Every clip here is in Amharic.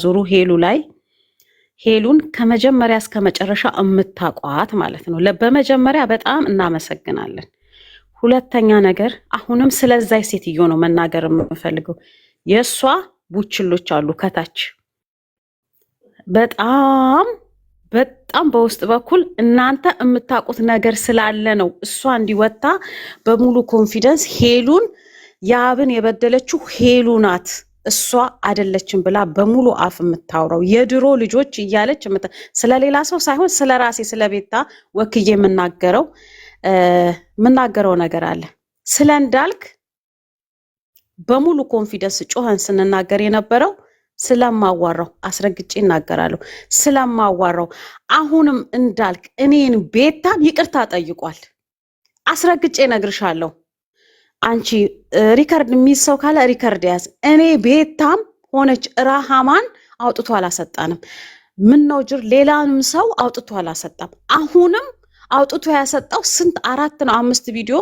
ዙሩ ሄሉ ላይ ሄሉን ከመጀመሪያ እስከ መጨረሻ እምታቋት ማለት ነው። በመጀመሪያ በጣም እናመሰግናለን። ሁለተኛ ነገር አሁንም ስለዛይ ሴትዮ ነው መናገር የምፈልገው። የእሷ ቡችሎች አሉ ከታች በጣም በጣም በውስጥ በኩል እናንተ የምታውቁት ነገር ስላለ ነው እሷ እንዲወጣ በሙሉ ኮንፊደንስ ሄሉን ያብን የበደለችው ሄሉ ናት እሷ አይደለችም ብላ በሙሉ አፍ የምታወራው የድሮ ልጆች እያለች ስለሌላ ሰው ሳይሆን ስለራሴ ስለቤታ ወክዬ የምናገረው ነገር አለ። ስለ እንዳልክ በሙሉ ኮንፊደንስ ጮኸን ስንናገር የነበረው ስለማዋራው አስረግጬ እናገራለሁ። ስለማዋራው አሁንም እንዳልክ እኔን ቤታን ይቅርታ ጠይቋል። አስረግጬ ነግርሻለሁ። አንቺ ሪከርድ የሚይዝ ሰው ካለ ሪከርድ ያዝ። እኔ ቤታም ሆነች ራሃማን አውጥቶ አላሰጣንም። ምን ነው ጅር ሌላንም ሰው አውጥቶ አላሰጣም። አሁንም አውጥቶ ያሰጣው ስንት 4 ነው 5 ቪዲዮ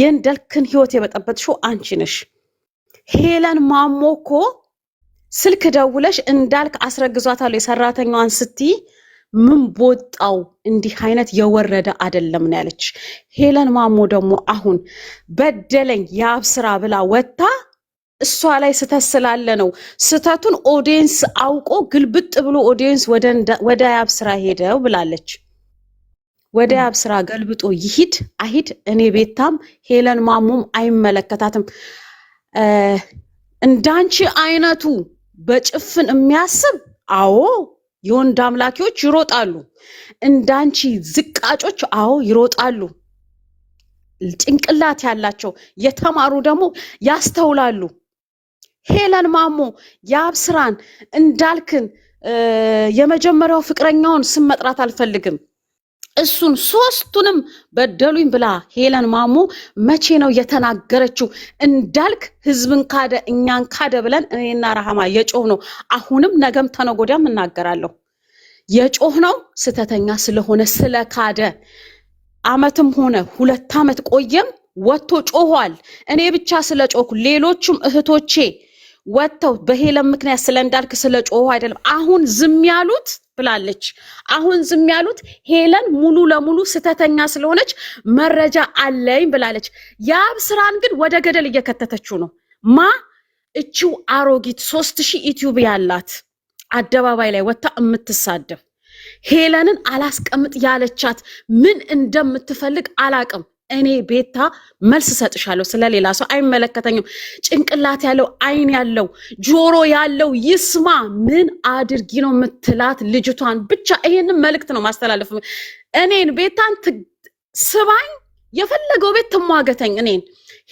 የእንዳልክን ህይወት የበጠበጥሽው አንቺ ነሽ። ሄለን ማሞኮ ስልክ ደውለሽ እንዳልክ አስረግዟታለሁ የሰራተኛዋን ስትይ ምን ቦጣው እንዲህ አይነት የወረደ አይደለም ነው ያለች። ሄለን ማሞ ደግሞ አሁን በደለኝ ያብ ስራ ብላ ወጣ እሷ ላይ ስተስላለ ነው ስተቱን ኦዲየንስ አውቆ ግልብጥ ብሎ ኦዲየንስ ወደ ያብ ስራ ሄደው ብላለች። ወደ ያብ ስራ ገልብጦ ይሂድ አይሂድ እኔ ቤታም ሄለን ማሞም አይመለከታትም። እንዳንቺ አይነቱ በጭፍን የሚያስብ አዎ የወንድ አምላኪዎች ይሮጣሉ። እንዳንቺ ዝቃጮች አዎ ይሮጣሉ። ጭንቅላት ያላቸው የተማሩ ደግሞ ያስተውላሉ። ሄለን ማሞ ያብ ስራን እንዳልክን የመጀመሪያው ፍቅረኛውን ስም መጥራት አልፈልግም እሱን ሶስቱንም በደሉኝ ብላ ሄለን ማሞ መቼ ነው የተናገረችው? እንዳልክ ህዝብን ካደ እኛን ካደ ብለን እኔና ረሃማ የጮህ ነው። አሁንም ነገም ተነጎዳም እናገራለሁ። የጮህ ነው ስተተኛ ስለሆነ ስለካደ አመትም ሆነ 2 አመት ቆየም ወጥቶ ጮኋል። እኔ ብቻ ስለጮኩ ሌሎችም እህቶቼ ወጥተው በሄለን ምክንያት ስለእንዳልክ ስለጮሁ አይደለም አሁን ዝም ያሉት ብላለች። አሁን ዝም ያሉት ሄለን ሙሉ ለሙሉ ስተተኛ ስለሆነች መረጃ አለኝ ብላለች። ያብ ስራን ግን ወደ ገደል እየከተተችው ነው። እቺው አሮጊት 3000 ዩቲዩብ ያላት አደባባይ ላይ ወጣ የምትሳደብ ሄለንን አላስቀምጥ ያለቻት ምን እንደምትፈልግ አላቅም። እኔ ቤታ መልስ ሰጥሻለሁ። ስለሌላ ሰው አይመለከተኝም። ጭንቅላት ያለው አይን ያለው ጆሮ ያለው ይስማ። ምን አድርጊ ነው የምትላት ልጅቷን? ብቻ ይሄንን መልእክት ነው ማስተላለፍ። እኔን ቤታን ስባኝ የፈለገው ቤት ትሟገተኝ። እኔን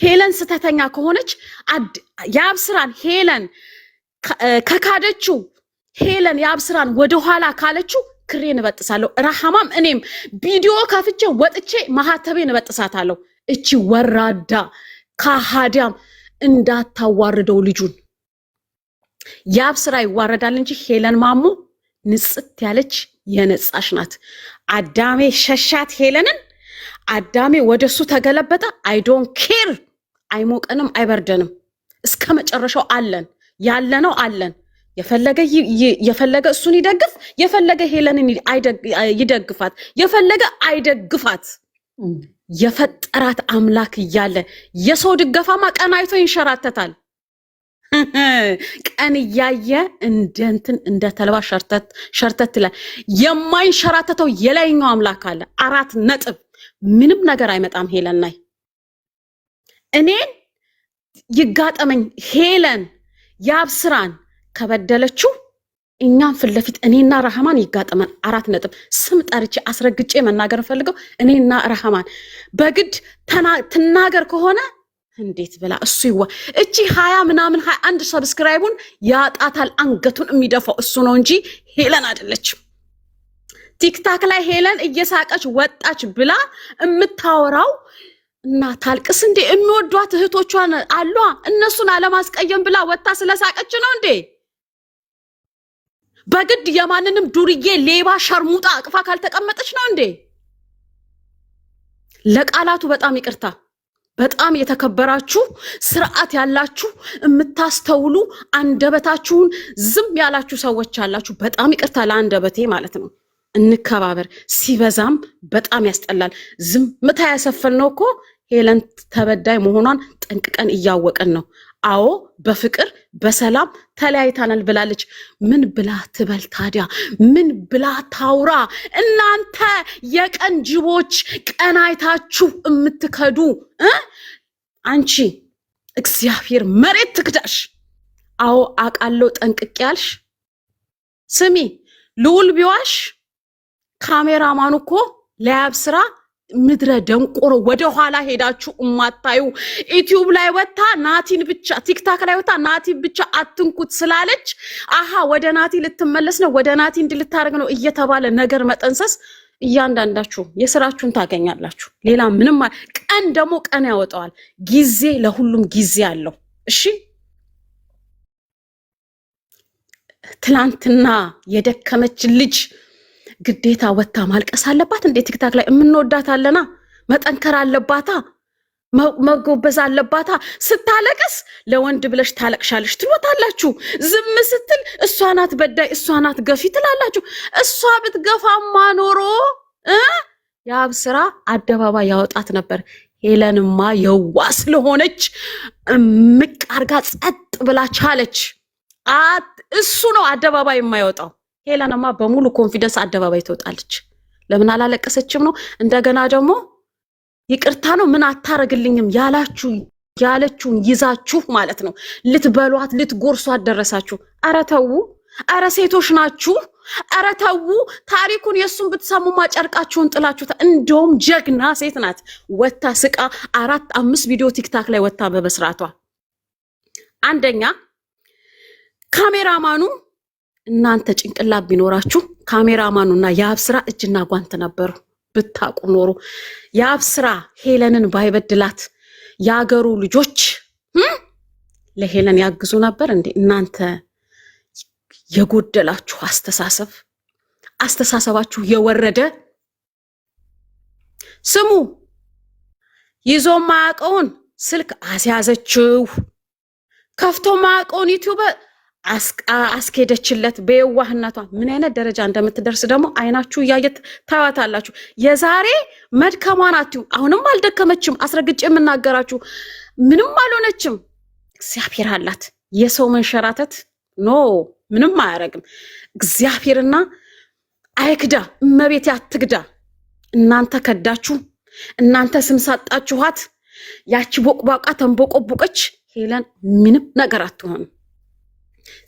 ሄለን ስተተኛ ከሆነች ያብ ስራን ሄለን ከካደችው ሄለን ያብ ስራን ወደኋላ ካለችው ክሬን እበጥሳለሁ። ረሃማም እኔም ቪዲዮ ከፍቼ ወጥቼ ማህተቤን እበጥሳታለሁ። እቺ ወራዳ ካሃዲያም እንዳታዋርደው ልጁን። ያብ ስራ ይዋረዳል እንጂ ሄለን ማሞ ንጽት ያለች የነጻሽ ናት። አዳሜ ሸሻት ሄለንን። አዳሜ ወደሱ ተገለበጠ። አይ ዶንት ኬር። አይሞቀንም አይበርደንም። እስከ መጨረሻው አለን ያለነው አለን። የፈለገ እሱን ይደግፍ፣ የፈለገ ሄለንን ይደግፋት፣ የፈለገ አይደግፋት። የፈጠራት አምላክ እያለ የሰው ድገፋማ ቀን አይቶ ይንሸራተታል። ቀን እያየ እንደ ተልባ ሸርተት ይላል። የማይንሸራተተው የላይኛው አምላክ አለ። 4 ነጥብ። ምንም ነገር አይመጣም ሄለን ላይ። እኔን ይጋጠመኝ ሄለን ያብ ስራን ከበደለችው እኛን ፊት ለፊት እኔና ረሃማን ይጋጠመን። 4 ነጥብ። ስም ጠርቼ አስረግጬ መናገር ፈልገው እኔና ረሃማን በግድ ትናገር ከሆነ እንዴት ብላ እሱ እቺ 20 ምናምን 21 ሰብስክራይቡን ያጣታል። አንገቱን የሚደፋው እሱ ነው እንጂ ሄለን አይደለችም። ቲክታክ ላይ ሄለን እየሳቀች ወጣች ብላ የምታወራው እና ታልቅስ እንዴ? የሚወዷት እህቶቿን አሏ። እነሱን አለማስቀየም ብላ ወጣ ስለሳቀች ነው እንዴ? በግድ የማንንም ዱርዬ ሌባ ሸርሙጣ አቅፋ ካልተቀመጠች ነው እንዴ? ለቃላቱ በጣም ይቅርታ። በጣም የተከበራችሁ ስርዓት ያላችሁ የምታስተውሉ አንደበታችሁን ዝም ያላችሁ ሰዎች አላችሁ። በጣም ይቅርታ ለአንደበቴ ማለት ነው። እንከባበር። ሲበዛም በጣም ያስጠላል። ዝምታ ያሰፈልነው እኮ ሄለን ተበዳይ መሆኗን ጠንቅቀን እያወቀን ነው። አዎ በፍቅር በሰላም ተለያይታናል ብላለች። ምን ብላ ትበል ታዲያ? ምን ብላ ታውራ? እናንተ የቀን ጅቦች፣ ቀን አይታችሁ የምትከዱ አንቺ እግዚአብሔር መሬት ትክዳሽ። አዎ አቃለው ጠንቅቄ ያልሽ። ስሚ ልዑል ቢዋሽ ካሜራማኑ እኮ ለያብ ስራ ምድረ ደንቆሮ ወደ ኋላ ሄዳችሁ እማታዩ ዩቲዩብ ላይ ወጣ ናቲን ብቻ ቲክታክ ላይ ወጣ ናቲን ብቻ አትንኩት ስላለች አሃ ወደ ናቲ ልትመለስ ነው ወደ ናቲ እንድልታረግ ነው እየተባለ ነገር መጠንሰስ እያንዳንዳችሁ የስራችሁን ታገኛላችሁ። ሌላ ምንም ቀን ደግሞ ቀን ያወጣዋል። ጊዜ ለሁሉም ጊዜ አለው። እሺ ትላንትና የደከመች ልጅ ግዴታ ወጣ ማልቀስ አለባት እንዴ? ቲክታክ ላይ የምንወዳታለና መጠንከር አለባታ፣ መጎበዝ አለባታ። ስታለቅስ ለወንድ ብለሽ ታለቅሻለሽ ትሎታላችሁ። ዝም ስትል እሷ ናት በዳይ እሷ ናት ገፊ ትላላችሁ። እሷ ብትገፋማ ኖሮ ያብ ስራ አደባባይ ያወጣት ነበር። ሄለንማ የዋ ስለሆነች ምቅ አርጋ ጸጥ ብላ ቻለች። እሱ ነው አደባባይ የማይወጣው። ሄለንማ በሙሉ ኮንፊደንስ አደባባይ ትወጣለች። ለምን አላለቀሰችም ነው? እንደገና ደግሞ ይቅርታ ነው ምን አታረግልኝም ያለችውን ይዛችሁ ማለት ነው ልትበሏት ልትጎርሷት ደረሳችሁ። ኧረ ተው፣ ኧረ ሴቶች ናችሁ፣ ኧረ ተው። ታሪኩን የሱን ብትሰሙማ ጨርቃችሁን ጥላችሁ። እንደውም ጀግና ሴት ናት። ወታ ስቃ 4-5 ቪዲዮ ቲክታክ ላይ ወታ በመስራቷ አንደኛ ካሜራማኑ እናንተ ጭንቅላት ቢኖራችሁ ካሜራማኑና የያብ ስራ እጅና ጓንት ነበሩ። ብታቁ ኖሮ የያብ ስራ ሄለንን ባይበድላት ያገሩ ልጆች ለሄለን ያግዙ ነበር እንዴ? እናንተ የጎደላችሁ አስተሳሰባችሁ የወረደ ስሙ። ይዞ ማያውቀውን ስልክ አስያዘችው፣ ከፍቶ ማያውቀውን ዩቲዩብ አስኬደችለት በየዋህነቷ። ምን አይነት ደረጃ እንደምትደርስ ደግሞ አይናችሁ እያየት ታያታላችሁ። የዛሬ መድከሟን አትዩ። አሁንም አልደከመችም። አስረግጬ የምናገራችሁ ምንም አልሆነችም። እግዚአብሔር አላት። የሰው መንሸራተት ኖ ምንም አያረግም። እግዚአብሔርና አይክዳ፣ እመቤቴ አትግዳ። እናንተ ከዳችሁ፣ እናንተ ስም ሳጣችኋት። ያቺ ቦቅቧቃ ተንቦቆቦቀች። ሄለን ምንም ነገር አትሆንም።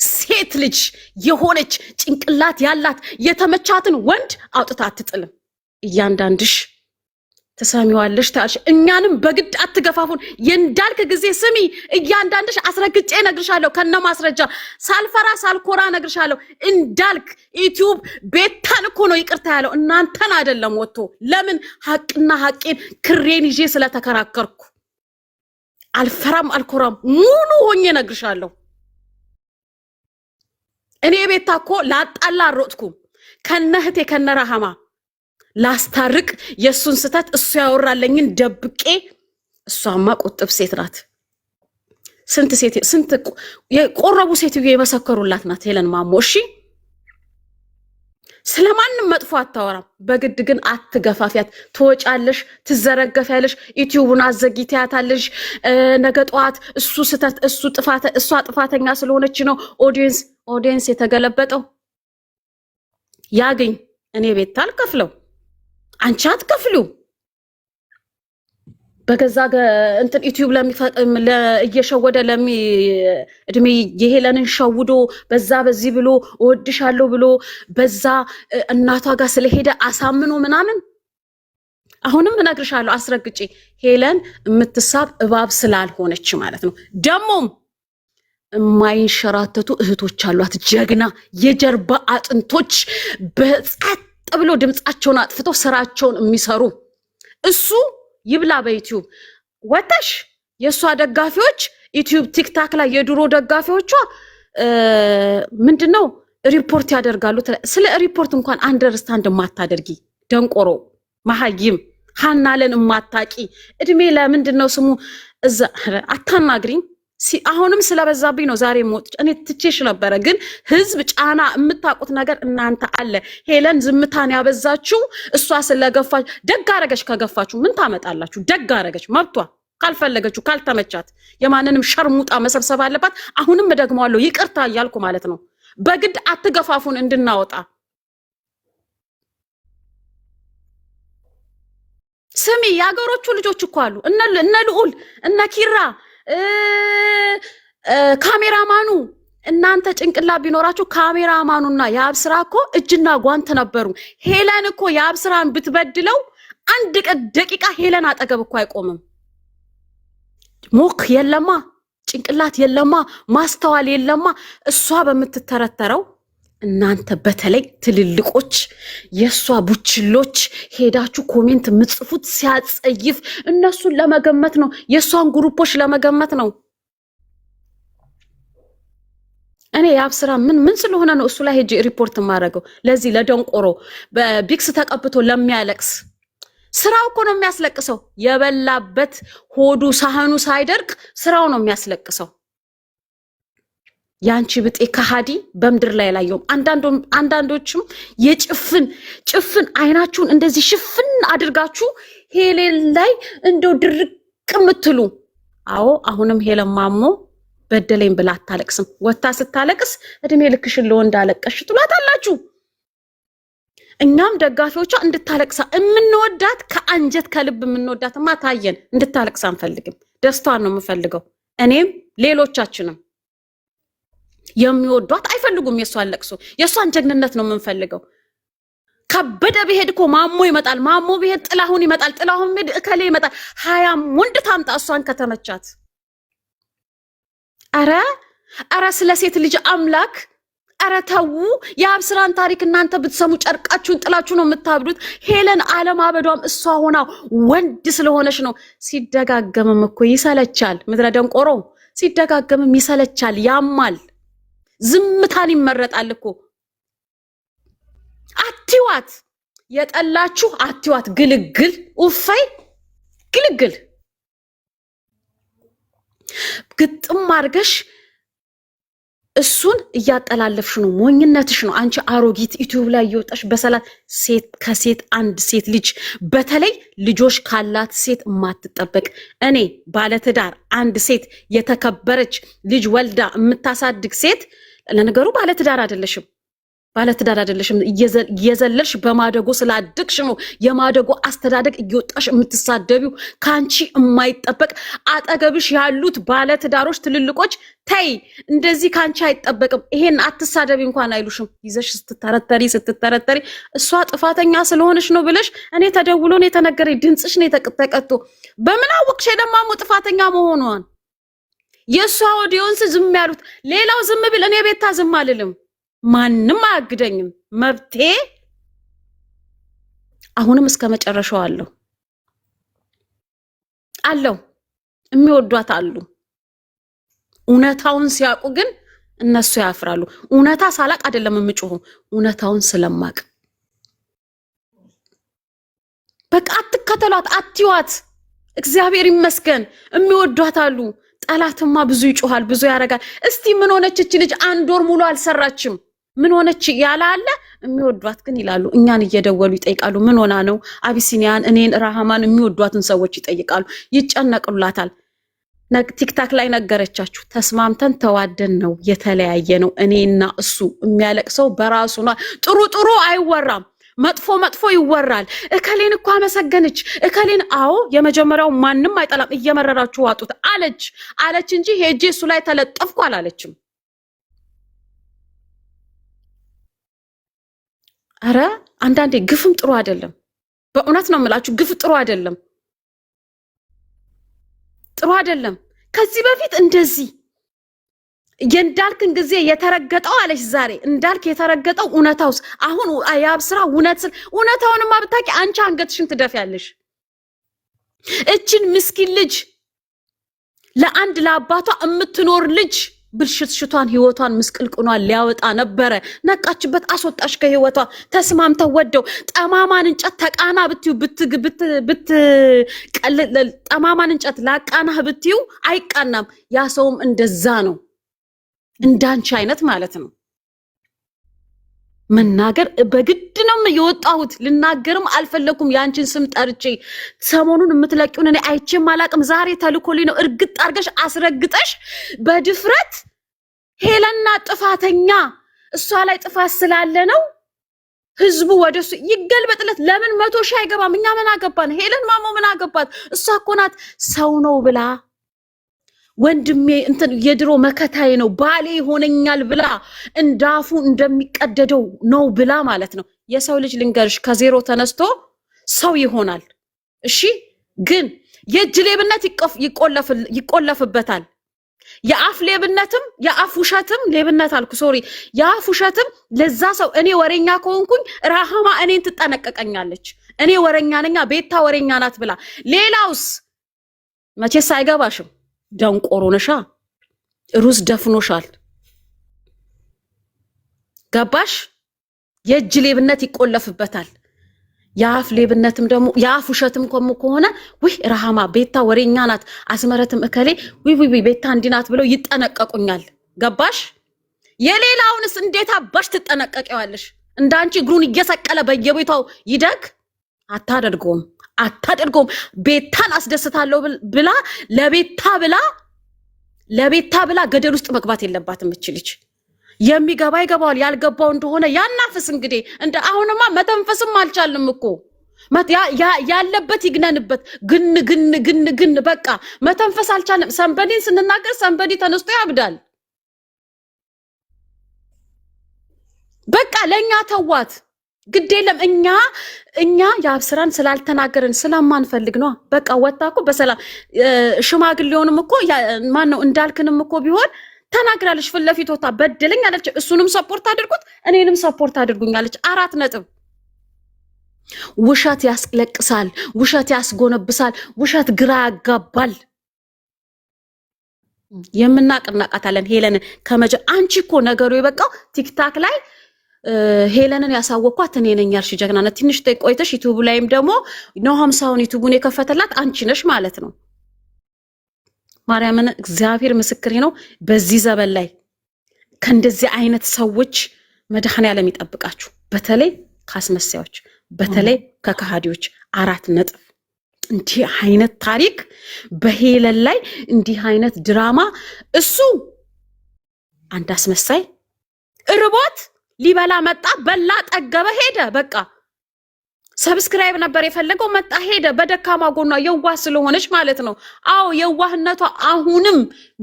ሴት ልጅ የሆነች ጭንቅላት ያላት የተመቻትን ወንድ አውጥታ አትጥልም። እያንዳንድሽ ትሰሚዋለሽ ታልሽ። እኛንም በግድ አትገፋፉን። የእንዳልክ ጊዜ ስሚ፣ እያንዳንድሽ አስረግጬ ነግርሻለሁ፣ ከነ ማስረጃ ሳልፈራ ሳልኮራ ነግርሻለሁ። እንዳልክ ዩቲዩብ ቤታን እኮ ነው ይቅርታ ያለው፣ እናንተን አይደለም ወጥቶ። ለምን ሐቅና ሐቄን ክሬን ይዤ ስለተከራከርኩ አልፈራም አልኮራም። ሙሉ ሆኜ ነግርሻለሁ። እኔ ቤታ እኮ ላጣላ አሮጥኩም ከነህቴ ከነራሃማ ላስታርቅ የሱን ስተት እሱ ያወራለኝን ደብቄ። እሷማ ቁጥብ ሴት ናት። ስንት የቆረቡ ሴትዮ የመሰከሩላት ናት ሄለን ማሞ። እሺ ስለማንም መጥፎ አታወራም። በግድ ግን አትገፋፊያት። ትወጫለሽ፣ ትዘረገፊያለሽ፣ ዩቲዩቡን አዘጊታያታለሽ። ነገ ጠዋት እሷ ጥፋተኛ ስለሆነች ነው ኦዲየንስ የተገለበጠው። ያገኝ እኔ ቤት አልከፍለው፣ አንቺ አትከፍሉ። በገዛ እንትን ዩቲዩብ እየሸወደ እድሜ የሄለንን ሸውዶ በዚህ ብሎ እወድሻለሁ ብሎ በዛ እናቷ ጋር ስለሄደ አሳምኖ ምናምን። አሁንም እነግርሻለሁ አስረግጬ ሄለን የምትሳብ እባብ ስላልሆነች ማለት ነው። ደሞም የማይንሸራተቱ እህቶች አሏት፣ ጀግና የጀርባ አጥንቶች፣ በጸጥ ብሎ ድምጻቸውን አጥፍተው ስራቸውን የሚሰሩ። እሱ ይብላ በዩቲዩብ ወተሽ የሷ ደጋፊዎች ዩቲዩብ ቲክታክ ላይ የድሮ ደጋፊዎቿ ምንድነው ሪፖርት ያደርጋሉ። ስለ ሪፖርት እንኳን አንደርስታንድ ማታደርጊ ደንቆሮ መሀይም ሐናለን ማታቂ እድሜ ለምንድነው ስሙ እዛ አታናግሪኝ አሁንም ስለበዛብኝ ነው ዛሬ ሞት እኔ ትቼሽ ነበር ግን ህዝብ ጫና የምታቁት ነገር እናንተ አለ ሄለን ዝምታን ያበዛችሁ እሷ ስለገፋች ደግ አረገች ከገፋችሁ ምን ታመጣላችሁ ደግ አረገች መብቷ ካልፈለገችሁ ካልተመቻት የማንንም ሸርሙጣ መሰብሰብ አለባት አሁንም ደግሞዋለሁ ይቅርታ ያልኩ ማለት ነው በግድ አትገፋፉን እንድናወጣ ስሚ ያገሮቹ ልጆች እኮ አሉ እነ ልዑል እነ ኪራ ካሜራማኑ እናንተ ጭንቅላ ቢኖራችሁ ካሜራማኑና ያብስራ እኮ እጅና ጓንት ነበሩ ሄለን እኮ ያብስራን ብትበድለው አንድ ደቂቃ ሄለን አጠገብ እኮ አይቆምም ሞክ የለማ ጭንቅላት የለማ ማስተዋል የለማ እሷ በመትተረተረው እናንተ በተለይ ትልልቆች የሷ ቡችሎች ሄዳችሁ ኮሜንት ምጽፉት ሲያጸይፍ እነሱን ለመገመት ነው የሷን ግሩፖች ለመገመት ነው እኔ ያብስራ ምን ስለሆነ ነው እሱ ላይ ሄጄ ሪፖርት ማረገው ለዚህ ለደንቆሮ በቢክስ ተቀብቶ ለሚያለቅስ ስራው እኮ ነው የሚያስለቅሰው የበላበት ሆዱ ሳህኑ ሳይደርቅ ስራው ነው የሚያስለቅሰው ያንቺ ብጤ ከሃዲ በመድር ላይ ላየው አንዳንዶችም የጭፍን አይናችሁን እንደዚህ ሽፍን አድርጋችሁ ሄለን ላይ እንደው ድርቅ ምትሉ አዎ አሁንም ሄለን ማሞ በደለኝ ብላ አታለቅስም ወታ ስታለቅስ እድሜ ልክሽን ለወንድ አለቀሽ ትሏታላችሁ እኛም ደጋፊዎቿ እንድታለቅሳ የምንወዳት ከአንጀት ከልብ የምንወዳትማ ታየን እንድታለቅሳ አንፈልግም ደስታዋን ነው የምፈልገው እኔም ሌሎቻችንም የሚወዷት አይፈልጉም የሷን ለቅሶ የሷን ጀግንነት ነው የምንፈልገው ከበደ ቢሄድ እኮ ማሞ ይመጣል ማሞ ቢሄድ ጥላሁን ይመጣል ጥላሁን ቢሄድ እከሌ ይመጣል ሃያም ወንድ ታምጣ እሷን ከተመቻት አረ ስለ ሴት ልጅ አምላክ አረ ተው ያብስራን ታሪክ እናንተ ብትሰሙ ጨርቃችሁን ጥላችሁ ነው የምታብዱት ሄለን ዓለም አበዷም እሷ ሆና ወንድ ስለሆነች ነው ሲደጋገምም እኮ ይሰለቻል ምድረ ደንቆሮ ሲደጋገምም ይሰለቻል ያማል ዝምታን ይመረጣል እኮ አትዋት የጠላችሁ አትዋት ግልግል ኡፋይ ግልግል ግጥም አርገሽ እሱን እያጠላለፍሽ ነው ሞኝነትሽ ነው አንቺ አሮጊት ዩቲዩብ ላይ ይወጣሽ በሰላት ሴት ከሴት አንድ ሴት ልጅ በተለይ ልጆች ካላት ሴት ማትጠበቅ እኔ ባለትዳር አንድ ሴት የተከበረች ልጅ ወልዳ የምታሳድግ ሴት ለነገሩ ባለትዳር አይደለሽም እየዘለልሽ በማደጎ ስላድግሽ ነው የማደጎ አስተዳደግ እየወጣሽ የምትሳደቢው ካንቺ የማይጠበቅ አጠገብሽ ያሉት ባለትዳሮች ትልልቆች ተይ እንደዚህ ካንቺ አይጠበቅም ይሄን አትሳደቢ እንኳን አይሉሽም ይዘሽ ስትተረተሪ እሷ ጥፋተኛ ስለሆነሽ ነው ብለሽ እኔ ተደውሎ ነው የተነገረኝ ድምጽሽ ነው የተቀጠቀጡ በምን አወቅሽ ደማሙ ጥፋተኛ መሆኗን የሷ ኦዲየንስ ዝም ያሉት ሌላው ዝም ብል እኔ ቤታ ዝም አልልም ማንንም አያግደኝም መብቴ አሁንም እስከ መጨረሻው አለው የሚወዷት አሉ ኡነታውን ሲያቁ ግን እነሱ ያፍራሉ ኡነታ ሳላቅ አይደለም የምጮሁ ኡነታውን ስለማቅ በቃ አትከተሏት አትዩት እግዚአብሔር ይመስገን የሚወዷት አሉ ጠላትማ ብዙ ይጮሃል ብዙ ያረጋል እስቲ ምን ሆነች እቺ ልጅ አንድ ወር ሙሉ አልሰራችም ምን ሆነች ያላለ የሚወዷት ግን ይላሉ እኛን እየደወሉ ይጠይቃሉ ምን ሆና ነው አቢሲኒያን እኔን ራሃማን የሚወዷትን ሰዎች ይጠይቃሉ ይጨነቅሉላታል ቲክታክ ላይ ነገረቻችሁ ተስማምተን ተዋደን ነው የተለያየ ነው እኔና እሱ የሚያለቅሰው በራሱ ነው ጥሩ አይወራም መጥፎ ይወራል እከሌን እኮ አመሰገነች እከሌን አዎ የመጀመሪያው ማንንም አይጠላም እየመረራችሁ ዋጡት አለች እንጂ ሄጄ እሱ ላይ ተለጠፍኩ አላለችም አረ አንዳንዴ ግፍም ጥሩ አይደለም በእውነት ነው የምላችሁ ግፍ ጥሩ አይደለም ከዚህ በፊት እንደዚህ የእንዳልክን ጊዜ የተረገጠው አለሽ ዛሬ እንዳልክ የተረገጠው ኡነታውስ አሁን ያብስራ ኡነታውንማ ብታቂ አንቺ አንገትሽን ትደፊያለሽ እችን ምስኪን ልጅ ለአንድ ለአባቷ የምትኖር ልጅ ብልሽትሽቷን ህይወቷን ምስቅልቅኗን ሊያወጣ ነበረ። ነቃችበት፣ አስወጣሽ ከህይወቷ። ተስማምተው ወደው ጠማማን እንጨት ተቃና ብትዩ ጠማማን እንጨት ላቃናህ ብትዩ አይቃናም። ያ ሰውም እንደዛ ነው፣ እንዳንቺ አይነት ማለት ነው። መናገር በግድ ነው የወጣሁት። ልናገርም አልፈለኩም። ያንቺን ስም ጠርቼ ሰሞኑን የምትለቂውን እኔ አይቼም አላቅም። ዛሬ ተልኮልኝ ነው። እርግጥ አርገሽ አስረግጠሽ በድፍረት ሄለና ጥፋተኛ እሷ ላይ ጥፋት ስላለ ነው ህዝቡ ወደሱ ይገልበጥለት። ለምን 100 ሺህ አይገባም? እኛ ምን አገባን? ሄለን ማሞ ምን አገባት? እሷ እኮ ናት ሰው ነው ብላ ወንድሜ እንትን የድሮ መከታዬ ነው ባሌ ይሆነኛል ብላ እንዳፉ እንደሚቀደደው ነው ብላ ማለት ነው። የሰው ልጅ ልንገርሽ ከዜሮ ተነስቶ ሰው ይሆናል። እሺ ግን የእጅ ሌብነት ይቆለፍበታል። የአፍ ሌብነትም የአፍ ውሸትም ሌብነት አልኩ ሶሪ የአፍ ውሸትም ለዛ ሰው እኔ ወሬኛ ከሆንኩኝ ራህማ እኔን ትጠነቀቀኛለች። እኔ ወሬኛ ነኛ ቤታ ወሬኛ ናት ብላ ሌላውስ መቼስ አይገባሽም። ደንቆሮ ነሻ፣ ሩዝ ደፍኖሻል። ገባሽ? የእጅ ሌብነት ይቆለፍበታል። የአፍ ሌብነትም ደግሞ የአፍ ውሸትም ከሆነ ውይ ረሃማ ቤታ ወሬኛ ናት፣ አስመረትም እከሌ ውይ ቤታ እንዲናት ብለው ይጠነቀቁኛል። ገባሽ? የሌላውንስ እንዴት አባሽ ትጠነቀቂዋለሽ? እንዳንቺ እግሩን እየሰቀለ በየቤታው ይደግ አታደርገውም። ቤታን አስደስታለሁ ብላ ለቤታ ብላ ገደል ውስጥ መግባት የለባትም። እችልች የሚገባ ይገባዋል፣ ያልገባው እንደሆነ ያናፍስ። እንግዲህ እንደ አሁንማ መተንፈስም አልቻልንም እኮ ያለበት ይግነንበት። ግን በቃ መተንፈስ አልቻልንም። ሰንበዲን ስንናገር ሰንበዲ ተነስቶ ያብዳል። በቃ ለኛ ተዋት። ግድ የለም እኛ የአብስራን ስላልተናገርን ስለማንፈልግ ነው። በቃ ወጣኩ በሰላም ሽማግሌውንም እኮ ማን ነው እንዳልክንም እኮ ቢሆን ተናግራለች። ፊት ለፊት ወጣ በደለኝ አለች። እሱንም ሰፖርት አድርጉት እኔንም ሰፖርት አድርጉኛለች። 4 ነጥብ። ውሸት ያስለቅሳል፣ ውሸት ያስጎነብሳል፣ ውሸት ግራ ያጋባል። የምናቅናቃታለን ሄለን አንቺ እኮ ነገሩ የበቃው ቲክታክ ላይ ሄለንን ያሳወኳት እኔ ነኝ ያልሽ ጀግናነት። ትንሽ ቆይተሽ ዩቲዩብ ላይም ደግሞ ነው 50ውን ዩቲዩቡን የከፈተላት አንቺ ነሽ ማለት ነው። ማርያምን እግዚአብሔር ምስክሬ ነው። በዚህ ዘበን ላይ ከእንደዚህ አይነት ሰዎች መድኃኔዓለም ይጠብቃችሁ። በተለይ ካስመሳዮች፣ በተለይ ከከሃዲዎች 4 ነጥብ። እንዲህ አይነት ታሪክ በሄለን ላይ እንዲህ አይነት ድራማ እሱ አንድ አስመሳይ ርቦት ሊበላ መጣ፣ በላ፣ ጠገበ፣ ሄደ። በቃ ሰብስክራይብ ነበር የፈለገው፣ መጣ፣ ሄደ። በደካማ ጎኗ የዋህ ስለሆነች ማለት ነው። አዎ የዋህነቷ አሁንም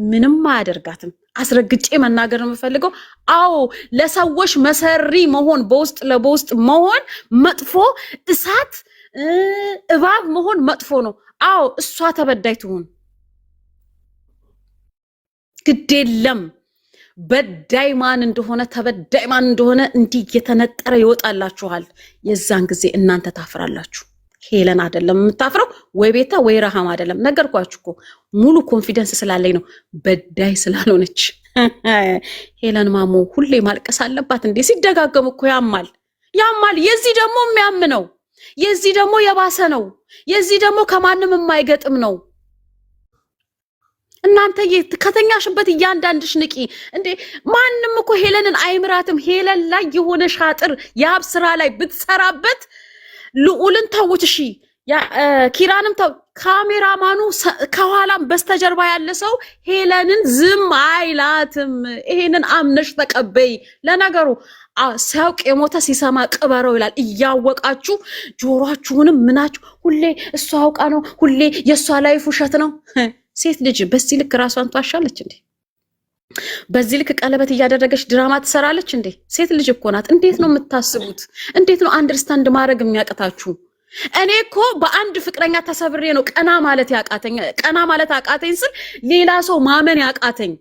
ምንም አያደርጋትም። አስረግጬ መናገር የምፈልገው አዎ ለሰዎች መሰሪ መሆን፣ በውስጥ ለበውስጥ መሆን መጥፎ፣ እሳት እባብ መሆን መጥፎ ነው። አዎ እሷ ተበዳይ ትሁን፣ ግድ የለም። በዳይ ማን እንደሆነ ተበዳይ ማን እንደሆነ እንዲህ እየተነጠረ ይወጣላችኋል። የዛን ጊዜ እናንተ ታፍራላችሁ። ሄለን አይደለም የምታፍረው፣ ወይ ቤታ ወይ ረሃም አይደለም። ነገርኳችሁ እኮ ሙሉ ኮንፊደንስ ስላለኝ ነው፣ በዳይ ስላልሆነች። ሄለን ማሞ ሁሌ ማልቀስ አለባት እንዴ? ሲደጋገም እኮ ያማል። የዚህ ደግሞ የሚያም ነው፣ የዚህ ደግሞ የባሰ ነው፣ የዚህ ደግሞ ከማንም የማይገጥም ነው። እናንተ ከተኛሽበት እያንዳንድሽ ንቂ እንዴ! ማንም እኮ ሄለንን አይምራትም። ሄለን ላይ የሆነ ሻጥር የአብ ስራ ላይ ብትሰራበት ልዑልን ተውት፣ እሺ ኪራንም ተው። ካሜራማኑ ከኋላም በስተጀርባ ያለ ሰው ሄለንን ዝም አይላትም። ይሄንን አምነሽ ተቀበይ። ለነገሩ ሲያውቅ የሞተ ሲሰማ ቅበረው ይላል። እያወቃችሁ ጆሮአችሁንም ምናችሁ ሁሌ እሷ አውቃ ነው፣ ሁሌ የእሷ ላይፍ ውሸት ነው። ሴት ልጅ በዚህ ልክ ራሷን ትዋሻለች እንዴ? በዚህ ልክ ቀለበት እያደረገች ድራማ ትሰራለች እንዴ? ሴት ልጅ እኮ ናት። እንዴት ነው የምታስቡት? እንዴት ነው አንደርስታንድ ማድረግ የሚያቅታችሁ? እኔ እኮ በአንድ ፍቅረኛ ተሰብሬ ነው ቀና ማለት ያቃተኝ። ቀና ማለት አቃተኝ ስል ሌላ ሰው ማመን ያቃተኝ፣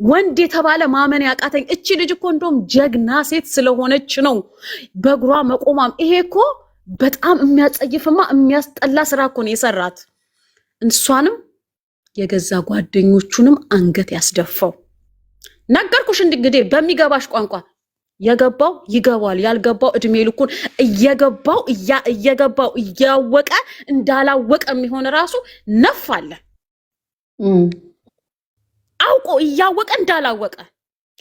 ወንድ የተባለ ማመን ያቃተኝ። እቺ ልጅ እኮ እንደውም ጀግና ሴት ስለሆነች ነው በእግሯ መቆሟም። ይሄ እኮ በጣም የሚያጸይፍማ የሚያስጠላ ስራ እኮ ነው የሰራት። እሷንም የገዛ ጓደኞቹንም አንገት ያስደፋው። ነገርኩሽ እንግዲህ በሚገባሽ ቋንቋ የገባው ይገባል ያልገባው እድሜ ልኩን እየገባው እያወቀ እንዳላወቀ የሚሆን ራሱ ነፍ አለ አውቆ እያወቀ እንዳላወቀ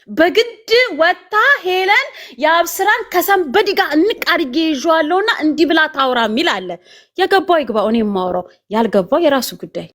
በግድ ወጣ ሄለን ያብስራን ከሰንበዲ ጋር እንቃርጌ ይዟለውና እንዲ ብላ ታውራ ሚል አለ የገባው ይግባው እኔ ማውራው ያልገባው የራሱ ጉዳይ